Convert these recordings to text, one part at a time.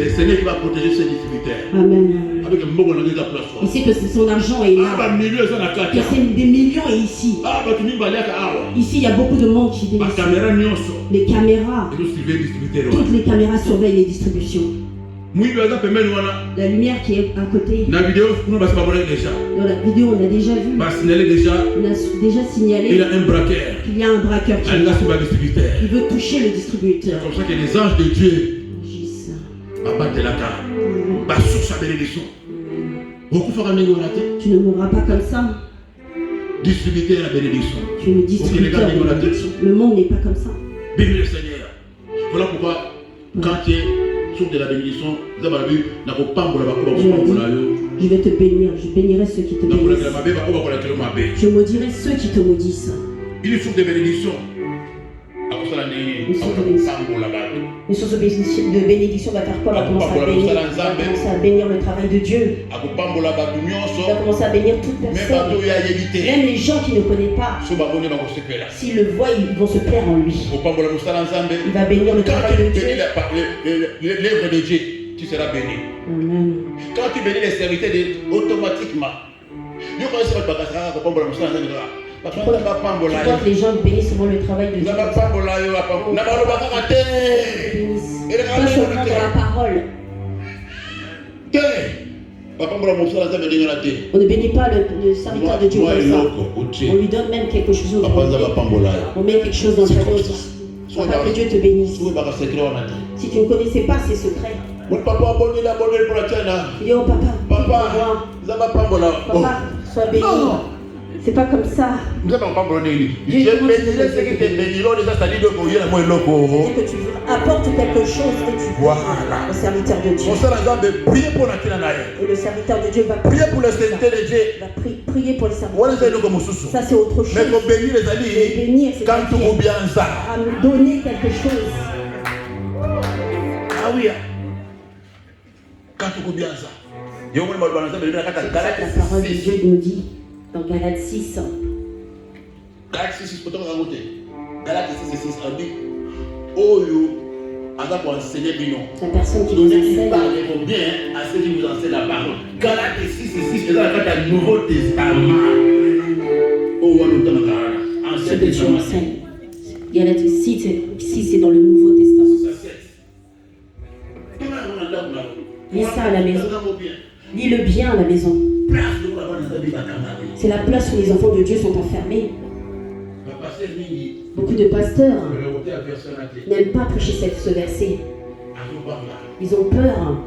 le Seigneur qui va protéger ses distributeurs. Amen. Avec un bon de la place. Ici que son argent est là. Que c'est des millions est ici. Ici il y a beaucoup de monde qui viennent. Les caméras. Toutes les caméras surveillent les distributions. La lumière qui est à côté. Dans la vidéo, on a déjà vu. On a déjà signalé. Il y a un braqueur. Il y a un braqueur qui est là. Il veut toucher le distributeur. C'est comme ça que les anges de Dieu abattent la carte. Sous sa bénédiction. Tu ne mourras pas comme ça. Distributeur la bénédiction. Tu es le distributeur. Le monde n'est pas comme ça. Bénis le Seigneur. Voilà pourquoi quand tu es sur de la bénédiction, je vais te bénir. Je bénirai ceux qui te bénissent. Je maudirai ceux qui te maudissent. Il est source de bénédiction. Une source de bénédiction va faire quoi? Va commencer à bénir le travail de Dieu. Va commencer à bénir toute personne. Même les gens qui ne connaissent pas. S'ils le voient, ils vont se plaire en lui. Il va bénir le travail de Dieu. L'œuvre de Dieu, tu seras béni. Amen. Quand tu bénis les serviteurs, automatiquement. Tu crois que les gens bénissent souvent le travail de Dieu. Pas seulement dans la parole. On ne bénit pas le serviteur de Dieu comme ça. On lui donne même quelque chose. On met quelque chose dans sa chose. Pour que Dieu te bénisse. Si tu ne connaissais pas ces secrets. Il dit oh papa, sois béni. C'est pas comme ça. Dieu que tu apportes quelque chose et tu voilà. Au serviteur de Dieu. Et le serviteur de Dieu va prier pour les serviteurs de Dieu. Va prier pour les serviteurs. Ça c'est autre chose. Mais pour bénir les bénir, c'est quand tu bien ça. À nous donner quelque chose. Ah oui. Quand tu bien ça. La parole de Dieu nous dit. Dans Galates 6. Galates 6, peut-être on va voter. Galates 6, on dit Oyo, on va enseigner Bino. La personne qui nous enseigne. Parlez bien à ceux qui vous enseignent la parole. Galates 6, c'est dans le Nouveau Testament. Oh, on nous donne Ancien Testament. Galates 6, c'est dans le Nouveau Testament. Lis ça à la maison. Lis-le bien à la maison. C'est la place où les enfants de Dieu sont enfermés. Beaucoup de pasteurs n'aiment pas prêcher ce verset. Ils ont peur.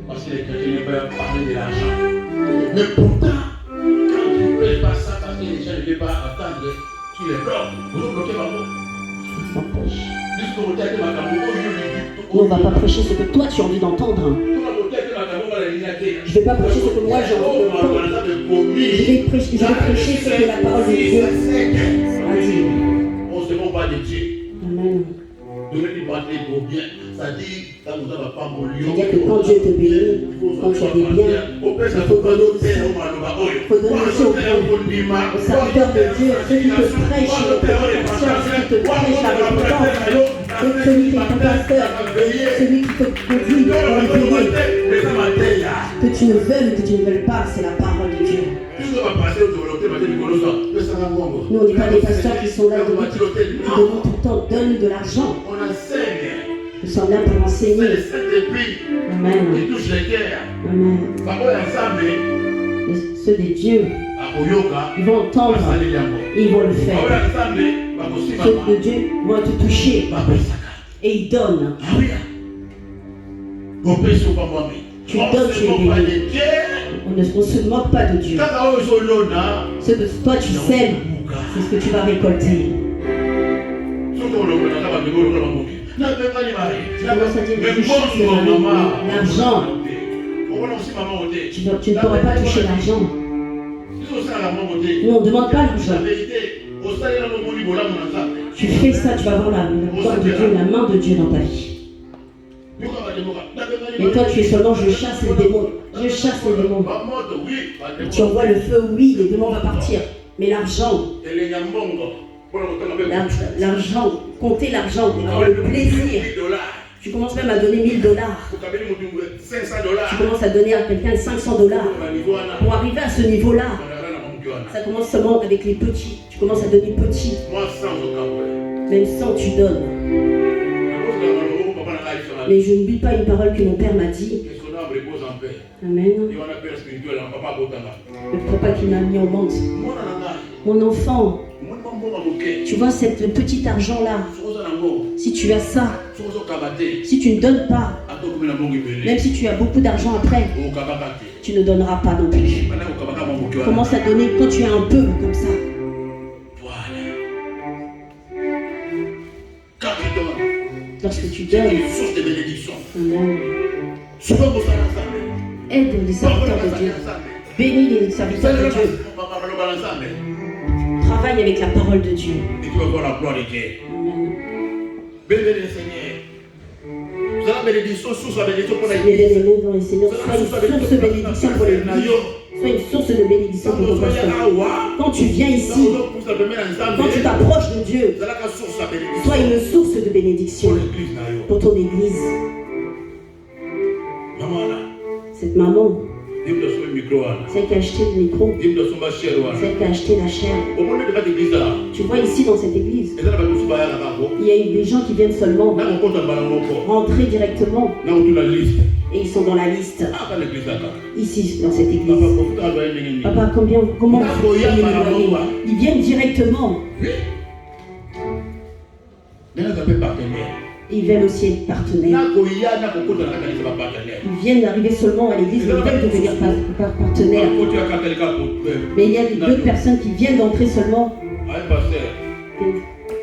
Parce que les chrétiens n'aiment pas parler de l'argent. Mais pourtant, quand tu ne prêches pas ça, parce que les gens ne veulent pas entendre, tu les bloques. Vous ne bloquez pas vous. On ne va pas prêcher ce que toi tu as envie d'entendre. Je ne vais pas prêcher ce que moi j'ai envie d'entendre. Je vais prêcher ce que la parole de Dieu a dit. On se moque pas de Dieu. Amen. C'est-à-dire que quand Dieu te bénit, quand tu as des biens, il faut donner aussi. Il faut donner aussi aux serviteurs de Dieu, ceux qui te prêchent les prédications, ceux qui te prêchent la repentance, celui qui est ton pasteur, celui qui te conduit dans le pays. Que tu ne veuilles ou que tu ne veuilles pas, c'est la parole de Dieu. Nous, on n'est pas des pasteurs qui sont là qui donnent tout le temps, donnent de l'argent. Nous sommes là pour enseigner. Amen. Amen. Ceux des dieux, ils vont entendre et ils vont le faire. Ceux de Dieu vont te toucher et ils donnent. Tu donnes, tu es béni. On ne se moque pas de Dieu. Ce que toi tu sèmes, c'est ce que tu vas récolter. L'argent. Tu ne pourrais pas toucher l'argent. Nous on ne demande pas l'argent. Tu fais ça, tu vas voir la main de Dieu dans ta vie. Mais toi tu es seulement je chasse les démons. Je chasse les démons. Tu envoies le feu, oui, les démons vont partir. Mais l'argent, compter l'argent, avoir le plaisir Tu commences même à donner $1000. Tu commences à donner à quelqu'un $500. Pour arriver à ce niveau-là, ça commence seulement avec les petits. Tu commences à donner petit. Même sans, tu donnes. Mais je n'oublie pas une parole que mon père m'a dit. Amen. Le papa qui m'a mis au monde. Mon enfant, tu vois cette petit argent-là, si tu as ça, si tu ne donnes pas, même si tu as beaucoup d'argent après, tu ne donneras pas non plus. Commence à donner quand tu as un peu comme ça. Lorsque tu donnes, aide les serviteurs de Dieu. Bénis les serviteurs de Dieu. Travaille avec la parole de Dieu. Et tu vas voir la gloire de Dieu. Bénis le Seigneur. Vous avez la bénédiction, source de bénédiction pour les bien-aimés dans le Seigneur. Sois une source de bénédiction pour les vies. Sois une source de bénédiction pour ton pasteur. Quand tu viens ici, quand tu t'approches de Dieu, sois une source de bénédiction pour ton église. Cette maman, celle qui a acheté le micro, celle qui a acheté la chair. Tu vois ici dans cette église, il y a eu des gens qui viennent seulement rentrer directement. Et ils sont dans la liste. Ici, dans cette église. Papa, comment vous voyez les loyers? Ils viennent directement. Ils viennent aussi être partenaires. Ils viennent d'arriver seulement à l'église, mais ils veulent devenir partenaires. Mais il y a d'autres personnes qui viennent d'entrer seulement.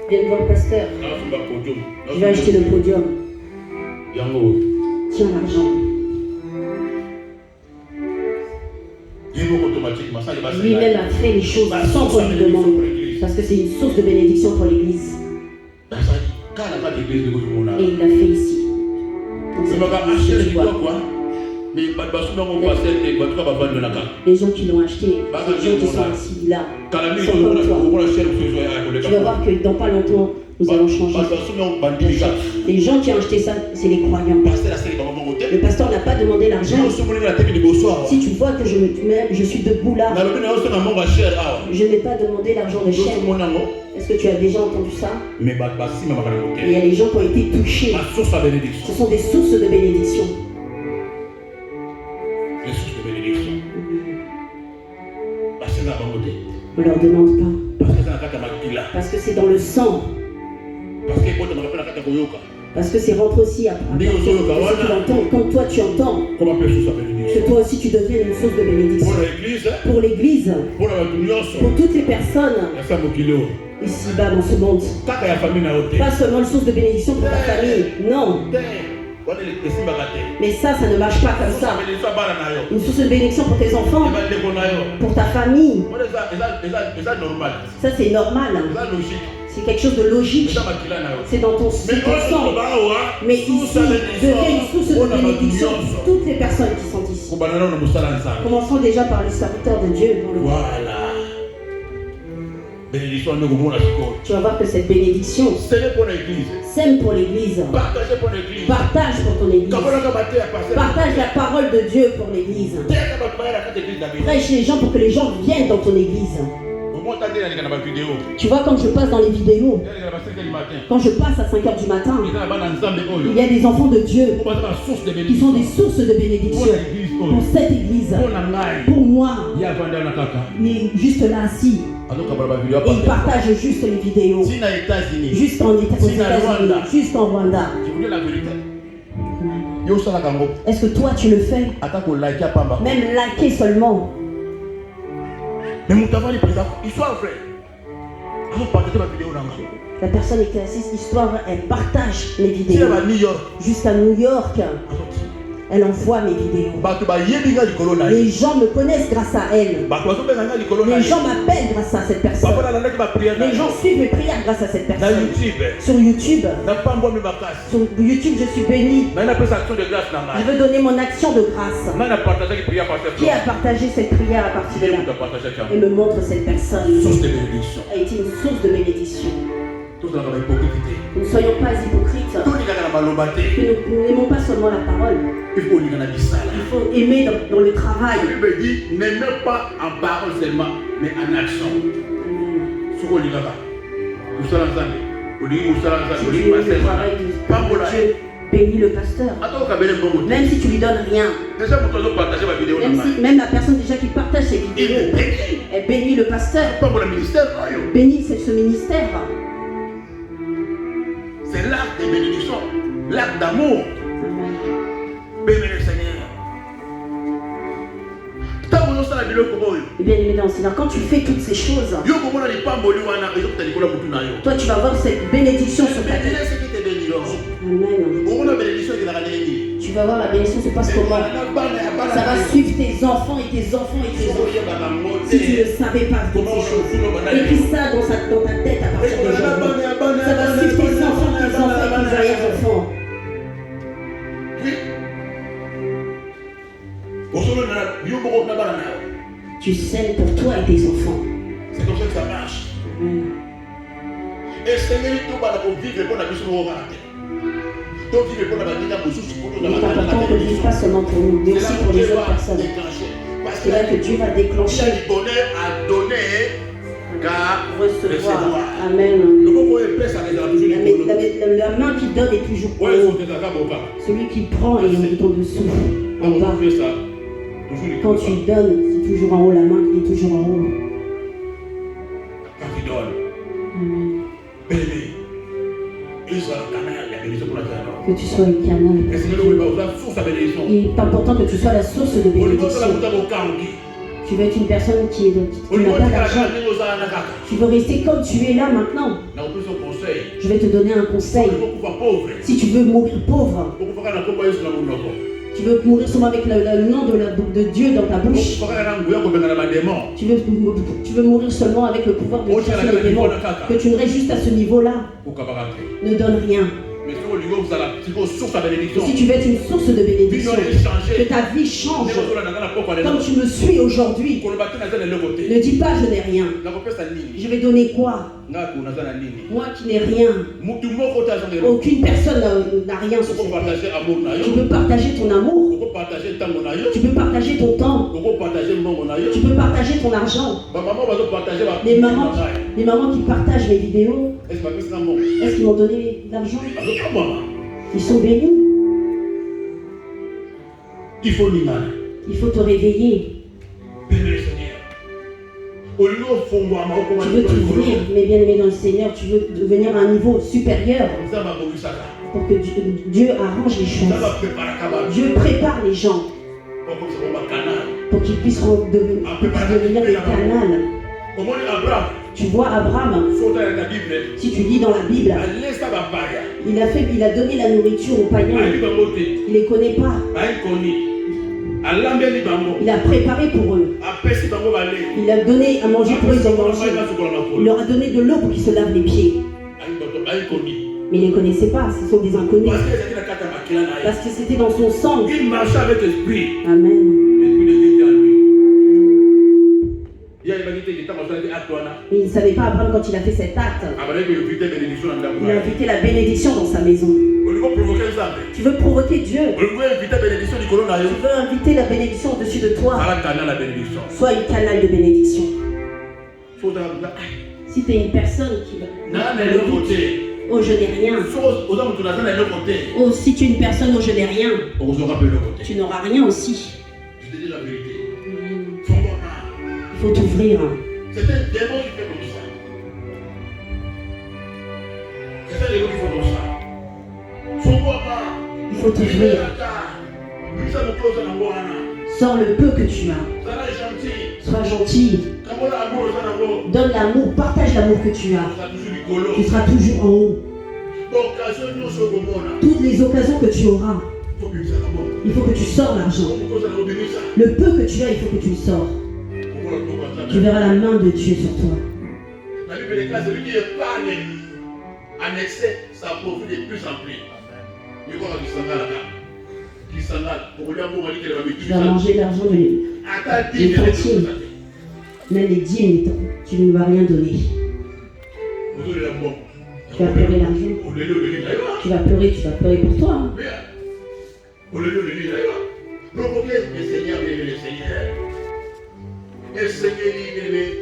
Viennent voir le pasteur. Je vais acheter le podium. Tiens l'argent. Lui-même a fait les choses sans qu'on lui demande. Parce que c'est une source de bénédiction pour l'église. Et il l'a fait ici. Les gens qui l'ont acheté, les gens qui sont assis là, sont comme toi. Tu vas voir que dans pas longtemps, nous allons changer. Les gens qui ont acheté ça, c'est les croyants. Le pasteur n'a pas demandé l'argent. Si tu vois que je suis debout là, je n'ai pas demandé l'argent de chair. Est-ce que tu as déjà entendu ça? Et il y a des gens qui ont été touchés. Ce sont des sources de bénédiction. Des sources de bénédiction. On ne leur demande pas. Parce que c'est dans le sang. Parce que c'est rentre aussi à quand toi tu entends que toi aussi tu deviens une source de bénédiction pour l'église, pour toutes les personnes ici-bas dans ce monde. Pas seulement une source de bénédiction pour ta famille, non. Mais ça ne marche pas comme ça. Une source de bénédiction pour tes enfants, pour ta famille. Ça c'est normal. C'est quelque chose de logique. C'est dans ton sang. Mais ici, devient une source de bénédiction pour toutes les personnes qui sont ici. Commençons déjà par les serviteurs de Dieu. Voilà. Tu vas voir que cette bénédiction sème pour l'église. Partage pour ton église. Partage la parole de Dieu pour l'église. Prêche les gens pour que les gens viennent dans ton église. Tu vois, quand je passe dans les vidéos, quand je passe à 5h du matin, il y a des enfants de Dieu qui sont des sources de bénédiction pour cette église, pour moi. Il est juste là assis. Et il partage juste les vidéos. Jusqu'en États-Unis, jusqu'en Rwanda. Est-ce que toi tu le fais? Même liker seulement. Mais mon travail est présent, histoire vraie. La personne qui est assise, histoire, elle partage les vidéos. Jusqu'à New York, elle envoie mes vidéos. Les gens me connaissent grâce à elle. Les gens m'appellent grâce à cette personne. Les gens suivent mes prières grâce à cette personne. Sur YouTube, je suis béni. Je veux donner mon action de grâce. Qui a partagé cette prière à partir de là et me montre cette personne a été une source de bénédiction. Nous ne soyons pas hypocrites. nous n'aimons pas seulement la parole. Il faut aimer dans le travail. La Bible dit, n'aimez pas en parole seulement, mais en action. Si tu aimes le travail de Dieu, bénis le pasteur. Même si tu lui donnes rien. Même la personne déjà qui partage ses vidéos, elle bénit le pasteur. Bénis ce ministère. C'est l'acte de bénédiction, l'acte d'amour. Bénis le Seigneur. Bien aimé dans le Seigneur, quand tu fais toutes ces choses, toi tu vas avoir cette bénédiction sur ta vie. Amen. Tu vas voir la bénédiction se passe comment. Ça va suivre tes enfants et tes enfants et tes enfants. Si tu ne savais pas toutes ces choses. Et puis ça dans ta tête à partir d'aujourd'hui. Ça va suivre tes enfants et tes arrière-enfants. Tu sèmes pour toi et tes enfants. C'est comme ça que ça marche. Et Seigneur, tout va vivre pour la mission au il est important que Dieu fasse seulement pour nous, mais aussi pour les autres personnes. C'est là que Dieu va déclencher. Recevoir. Amen. La main qui donne est toujours en haut. Celui qui prend est en dessous. En bas. Quand tu donnes, c'est toujours en haut. La main qui est toujours en haut. Quand tu donnes. Amen. Béni. Que tu sois un canal. Il est important que tu sois la source de bénédiction. Tu veux être une personne qui n'a pas d'argent. Tu veux rester comme tu es là maintenant. Je vais te donner un conseil. Si tu veux mourir pauvre, tu veux mourir seulement avec le nom de Dieu dans ta bouche. Tu veux mourir seulement avec le pouvoir de chasser les démons. Que tu ne restes juste à ce niveau-là. Ne donne rien. Si tu veux être une source de bénédiction, que ta vie change, comme tu me suis aujourd'hui, ne dis pas je n'ai rien. Je vais donner quoi? Moi qui n'ai rien. Aucune personne n'a rien sur cette terre. Tu peux partager ton amour. Tu peux partager ton temps. Tu peux partager ton argent. Les mamans qui partagent mes vidéos, est-ce qu'ils m'ont donné de l'argent? Ils sont bénis. Il faut te réveiller. Tu veux t'ouvrir, mais bien aimé dans le Seigneur, tu veux devenir à un niveau supérieur pour que Dieu arrange les choses. Dieu prépare les gens pour qu'ils puissent devenir des canaux. Tu vois Abraham, si tu lis dans la Bible, il a donné la nourriture aux païens. Il ne les connaît pas. Il a préparé pour eux. Il a donné à manger pour eux, ils ont mangé. Il leur a donné de l'eau pour qu'ils se lavent les pieds. Mais ils ne les connaissaient pas, ce sont des inconnus. Parce que c'était dans son sang. Il marchait avec l'esprit. Amen. Il ne savait pas Abraham quand il a fait cet acte. Il a invité la bénédiction dans sa maison. Tu veux provoquer Dieu. Tu veux inviter la bénédiction au-dessus de toi. Sois un canal de bénédiction. Si tu es une personne qui va oh je n'ai rien. Oh si tu es une personne oh je n'ai rien, tu n'auras rien aussi. Je te dis la vérité. Il faut t'ouvrir. C'est un démon qui fait comme ça. C'est un démon qui fait comme ça. Il faut t'ouvrir. Sors le peu que tu as. Sois gentil. Donne l'amour, partage l'amour que tu as. Tu seras toujours en haut. Toutes les occasions que tu auras, il faut que tu sors l'argent. Le peu que tu as, il faut que tu le sors. Tu verras la main de Dieu sur toi. La Bible déclare celui qui épargne en excès, ça profite de plus en plus. Tu vas manger l'argent des centimes. Même les dîmes, tu ne vas rien donner. Tu vas pleurer l'argent. Tu vas pleurer pour toi. Hein.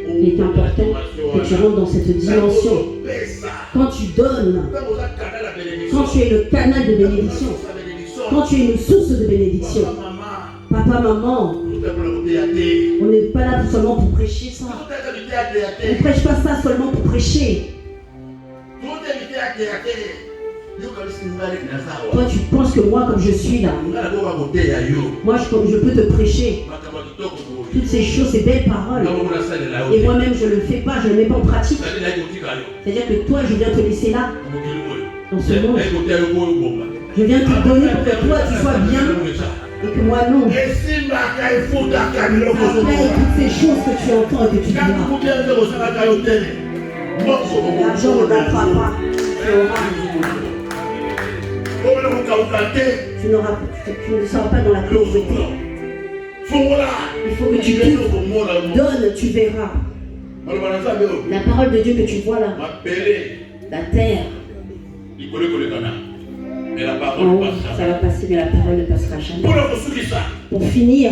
Il est important que tu rentres dans cette dimension. Quand tu donnes, quand tu es le canal de bénédiction, quand tu es une source de bénédiction, papa, maman, on n'est pas là seulement pour prêcher ça. On ne prêche pas ça seulement pour prêcher. Toi, tu penses que moi, comme je suis là, moi, je peux te prêcher toutes ces choses, ces belles paroles. Et moi-même, je ne le fais pas, je ne le mets pas en pratique. C'est-à-dire que toi, je viens te laisser là, dans ce monde. Je viens te donner pour que toi, tu sois bien. Et que moi non. Paye toutes ces choses que tu entends et que tu vois. L'argent ne battra pas. Tu ne seras pas dans la pauvreté. Il faut que tu donnes, tu verras. La parole de Dieu que tu vois là, la terre, en haut, ça va passer, mais la parole ne passera jamais. Pour finir,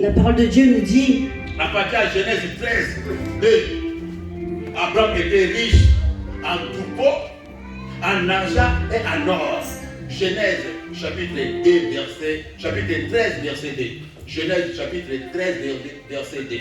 la parole de Dieu nous dit, à partir de Genèse 13, Abraham était riche en troupeaux, en argent et en or. Genèse chapitre 13, verset 2. Genèse chapitre 13, verset 2.